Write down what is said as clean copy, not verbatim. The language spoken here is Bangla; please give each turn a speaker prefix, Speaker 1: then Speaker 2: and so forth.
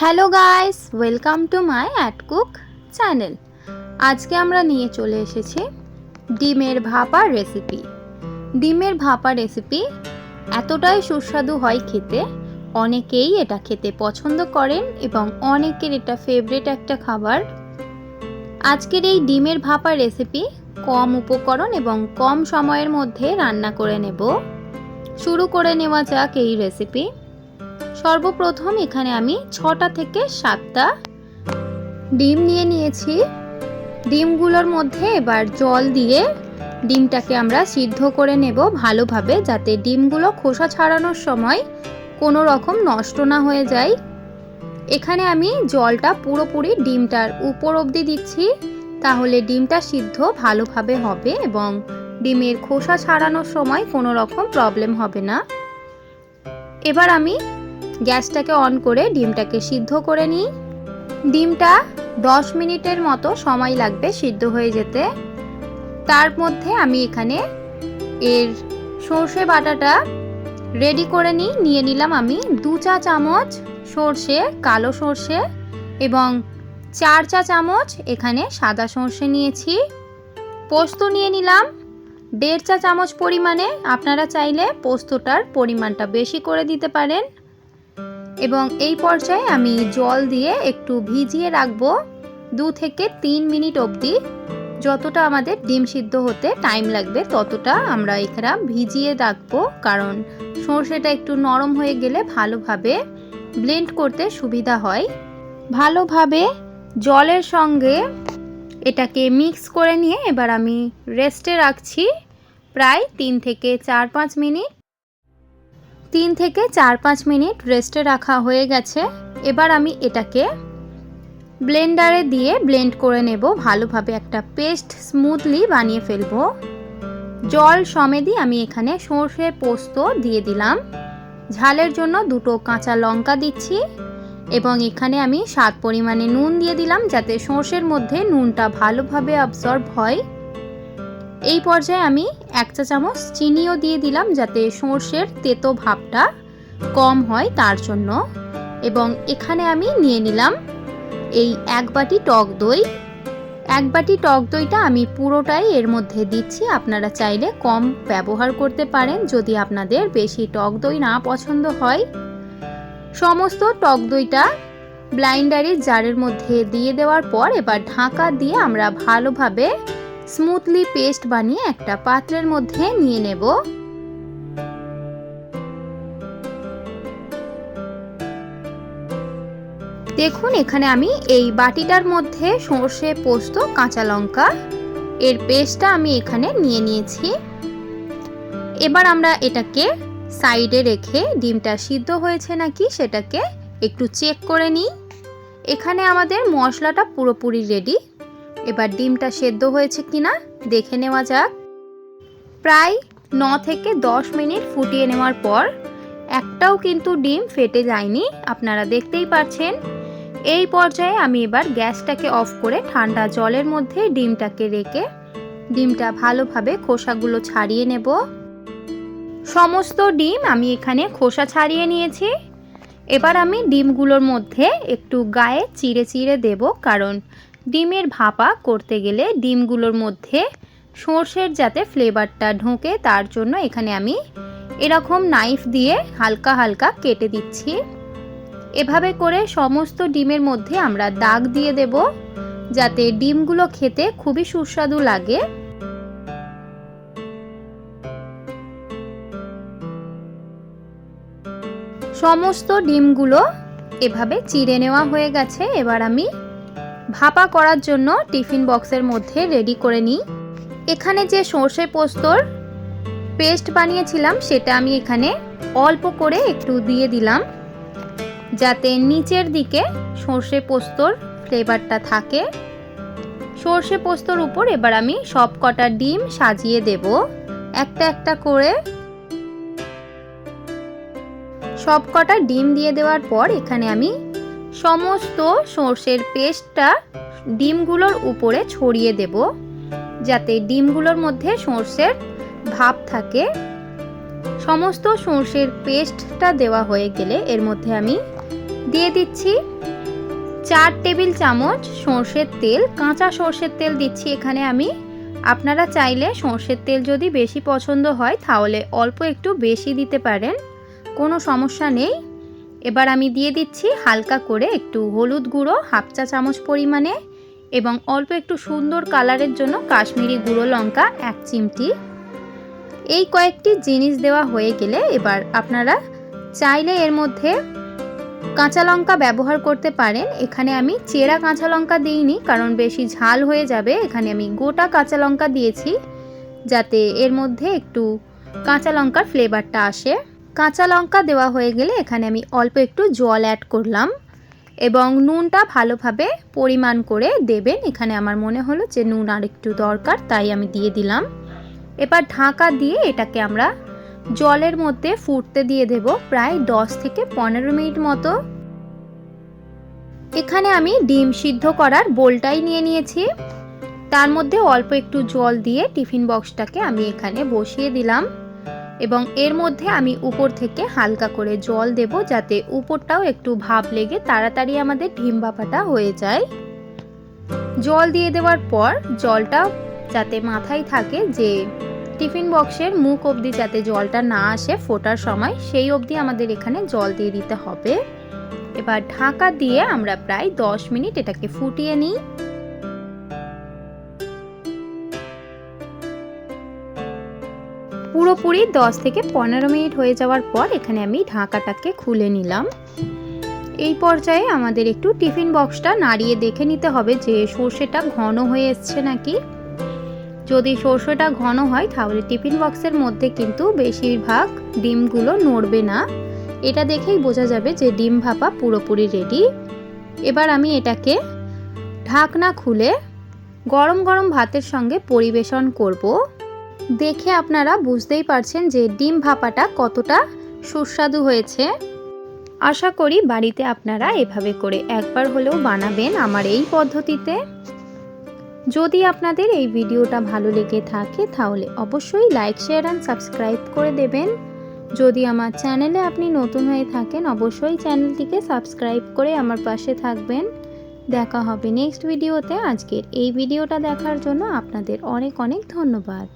Speaker 1: Hello guys, welcome to my at cook channel. আজকে আমরা নিয়ে চলে এসেছি ডিমের ভাপা রেসিপি। ডিমের ভাপা রেসিপি এতটাই সুস্বাদু হয় খেতে, অনেকেই এটা খেতে পছন্দ করেন এবং অনেকের এটা ফেভারিট একটা খাবার। আজকের এই ডিমের ভাপা রেসিপি কম উপকরণ এবং কম সময়ের মধ্যে রান্না করে নেব। শুরু করে নেওয়া যাক এই রেসিপি। সর্বপ্রথম এখানে আমি 6টা থেকে 7টা ডিম নিয়ে নিয়েছি। ডিমগুলোর মধ্যে এবার জল দিয়ে ডিমটাকে আমরা সিদ্ধ করে নেব ভালোভাবে, যাতে ডিমগুলো খোসা ছাড়ানোর সময় কোনো রকম নষ্ট না হয়ে যায়। এখানে আমি জলটা পুরোপুরি ডিমটার উপর অবধি দিচ্ছি, তাহলে ডিমটা সিদ্ধ ভালোভাবে হবে এবং ডিমের খোসা ছাড়ানোর সময় কোনো রকম প্রবলেম হবে না। এবার আমি গ্যাসটাকে অন করে ডিমটাকে সিদ্ধ করে নিই। ডিমটা 10 মিনিটের মতো সময় লাগবে সিদ্ধ হয়ে যেতে। তার মধ্যে আমি এখানে এর সর্ষে বাটাটা রেডি করে নিয়ে নিলাম। আমি 2 চা চামচ সর্ষে, কালো সর্ষে এবং 4 চা চামচ এখানে সাদা সর্ষে নিয়েছি। পোস্ত নিয়ে নিলাম 1.5 চা চামচ পরিমাণে। আপনারা চাইলে পোস্তটার পরিমাণটা বেশি করে দিতে পারেন। এবং এই পর্যায়ে আমি জল দিয়ে একটু ভিজিয়ে রাখবো 2 থেকে 3 মিনিট অবধি। যতটা আমাদের ডিম সিদ্ধ হতে টাইম লাগবে ততটা আমরা এখানে ভিজিয়ে রাখবো, কারণ সর্ষেটা একটু নরম হয়ে গেলে ভালোভাবে ব্লেন্ড করতে সুবিধা হয়। ভালোভাবে জলের সঙ্গে এটাকে মিক্স করে নিয়ে এবার আমি রেস্টে রাখছি প্রায় 3 থেকে 4-5 মিনিট। 3 থেকে 4-5 মিনিট রেস্টে রাখা হয়ে গেছে। এবার আমি এটাকে ব্লেন্ডারে দিয়ে ব্লেন্ড করে নেব ভালোভাবে, একটা পেস্ট স্মুথলি বানিয়ে ফেলবো। জল সমেতই আমি এখানে সর্ষে পোস্ত দিয়ে দিলাম। ঝালের জন্য 2টো কাঁচা লঙ্কা দিচ্ছি এবং এখানে আমি স্বাদ পরিমাণে নুন দিয়ে দিলাম, যাতে সর্ষের মধ্যে নুনটা ভালোভাবে অ্যাবজর্ব হয়। এই পর্যায়ে আমি 1 চা চামচ চিনিও দিয়ে দিলাম, যাতে সর্ষের তেতো ভাবটা কম হয় তার জন্য। এবং এখানে আমি নিয়ে নিলাম এই 1 বাটি টক দই। 1 বাটি টক দইটা আমি পুরোটাই এর মধ্যে দিচ্ছি। আপনারা চাইলে কম ব্যবহার করতে পারেন যদি আপনাদের বেশি টক দই না পছন্দ হয়। সমস্ত টক দইটা ব্লাইন্ডারের জারের মধ্যে দিয়ে দেওয়ার পর এবার ঢাকা দিয়ে আমরা ভালোভাবে স্মুথলি পেস্ট বানিয়ে একটা পাত্রের মধ্যে নিয়ে নেব। দেখুন এখানে আমি এই বাটিটার মধ্যে সর্ষে পোস্ত কাঁচা লঙ্কা এর পেস্টটা আমি এখানে নিয়ে নিয়েছি। এবার আমরা এটাকে সাইডে রেখে ডিমটা সিদ্ধ হয়েছে নাকি সেটাকে একটু চেক করে নিই। এখানে আমাদের মশলাটা পুরোপুরি রেডি। এবার ডিমটা সেদ্ধ হয়েছে কিনা দেখে নেওয়া যাক। প্রায় 9 থেকে 10 মিনিট ফুটিয়ে নেওয়ার পর একটাও কিন্তু ডিম ফেটে যায়নি, আপনারা দেখতেই পাচ্ছেন। এই পর্যায়ে আমি এবার গ্যাসটাকে অফ করে ঠান্ডা জলের মধ্যে ডিমটাকে রেখে ডিমটা ভালোভাবে খোসাগুলো ছাড়িয়ে নেব। সমস্ত ডিম আমি এখানে খোসা ছাড়িয়ে নিয়েছি। এবার আমি ডিমগুলোর মধ্যে একটু গায়ে চিড়ে চিড়ে দেব, কারণ ডিমের ভাপা করতে গেলে ডিমগুলোর মধ্যে সর্ষের যাতে ফ্লেভারটা ঢোকে তার জন্য এখানে আমি এরকম নাইফ দিয়ে হালকা হালকা কেটে দিচ্ছি। এভাবে করে সমস্ত ডিমের মধ্যে আমরা দাগ দিয়ে দেব, যাতে ডিমগুলো খেতে খুবই সুস্বাদু লাগে। সমস্ত ডিমগুলো এভাবে চিড়ে নেওয়া হয়ে গেছে। এবার আমি ভাপা করার জন্য টিফিন বক্সের মধ্যে রেডি করে নিই। এখানে যে সর্ষে পোস্তর পেস্ট বানিয়েছিলাম সেটা আমি এখানে অল্প করে একটু দিয়ে দিলাম, যাতে নিচের দিকে সর্ষে পোস্তর ফ্লেভারটা থাকে। সর্ষে পোস্তর উপর এবার আমি সব কটা ডিম সাজিয়ে দেব একটা একটা করে। সব কটা ডিম দিয়ে দেওয়ার পর এখানে আমি সমস্ত সর্ষের পেস্টটা ডিমগুলোর উপরে ছড়িয়ে দেব, যাতে ডিমগুলোর মধ্যে সর্ষের ভাব থাকে। সমস্ত সর্ষের পেস্টটা দেওয়া হয়ে গেলে এর মধ্যে আমি দিয়ে দিচ্ছি 4 টেবিল চামচ সর্ষের তেল, কাঁচা সর্ষের তেল দিচ্ছি এখানে আমি। আপনারা চাইলে সর্ষের তেল যদি বেশি পছন্দ হয় তাহলে অল্প একটু বেশি দিতে পারেন, কোনো সমস্যা নেই। এবার আমি দিয়ে দিচ্ছি হালকা করে একটু হলুদ গুঁড়ো 1/2 চা চামচ পরিমাণে এবং অল্প একটু সুন্দর কালারের জন্য কাশ্মীরি গুঁড়ো লঙ্কা 1 চিমটি। এই কয়েকটি জিনিস দেওয়া হয়ে গেলে এবার আপনারা চাইলে এর মধ্যে কাঁচা লঙ্কা ব্যবহার করতে পারেন। এখানে আমি চেরা কাঁচা লঙ্কা দিইনি, কারণ বেশি ঝাল হয়ে যাবে। এখানে আমি গোটা কাঁচা লঙ্কা দিয়েছি যাতে এর মধ্যে একটু কাঁচা লঙ্কার ফ্লেভারটা আসে। কাঁচা লঙ্কা দেওয়া হয়ে গেলে এখানে আমি অল্প একটু জল অ্যাড করলাম এবং নুনটা ভালোভাবে পরিমাণ করে দেবেন। এখানে আমার মনে হলো যে নুন আর একটু দরকার, তাই আমি দিয়ে দিলাম। এবার ঢাকা দিয়ে এটাকে আমরা জলের মধ্যে ফুটতে দিয়ে দেব প্রায় 10 থেকে 15 মিনিট মতো। এখানে আমি ডিম সিদ্ধ করার বোলটাই নিয়ে নিয়েছি, তার মধ্যে অল্প একটু জল দিয়ে টিফিন বক্সটাকে আমি এখানে বসিয়ে দিলাম এবং এর মধ্যে আমি উপর থেকে হালকা করে জল দেব যাতে উপরটাও একটু ভাপ লেগে তাড়াতাড়ি আমাদের ডিম ভাপাটা হয়ে যায়। জল দিয়ে দেওয়ার পর জলটা যাতে মাথায় থাকে, যে টিফিন বক্সের মুখ অবধি যাতে জলটা না আসে ফোটার সময়, সেই অবধি আমাদের এখানে জল দিয়ে দিতে হবে। এবার ঢাকা দিয়ে আমরা প্রায় 10 মিনিট এটাকে ফুটিয়ে নিই। পুরোপুরি 10 থেকে 15 মিনিট হয়ে যাওয়ার পর এখানে আমি ঢাকাটাকে খুলে নিলাম। এই পর্যায়ে আমাদের একটু টিফিন বক্সটা নাড়িয়ে দেখে নিতে হবে যে সর্ষেটা ঘন হয়ে এসছে নাকি। যদি সর্ষেটা ঘন হয় তাহলে টিফিন বক্সের মধ্যে কিন্তু বেশিরভাগ ডিমগুলো নড়বে না। এটা দেখেই বোঝা যাবে যে ডিম ভাপা পুরোপুরি রেডি। এবার আমি এটাকে ঢাকনা খুলে গরম গরম ভাতের সঙ্গে পরিবেশন করব। দেখে আপনারা বুঝতেই পারছেন যে ডিম ভাপাটা কতটা সুস্বাদু হয়েছে। আশা করি বাড়িতে আপনারা এভাবে করে একবার হলেও বানাবেন আমার এই পদ্ধতিতে। যদি আপনাদের এই ভিডিওটা ভালো লেগে থাকে তাহলে অবশ্যই লাইক, শেয়ার অ্যান্ড সাবস্ক্রাইব করে দেবেন। যদি আমার চ্যানেলে আপনি নতুন হয়ে থাকেন অবশ্যই চ্যানেলটিকে সাবস্ক্রাইব করে আমার পাশে থাকবেন। দেখা হবে নেক্সট ভিডিওতে। আজকের এই ভিডিওটা দেখার জন্য আপনাদের অনেক অনেক ধন্যবাদ।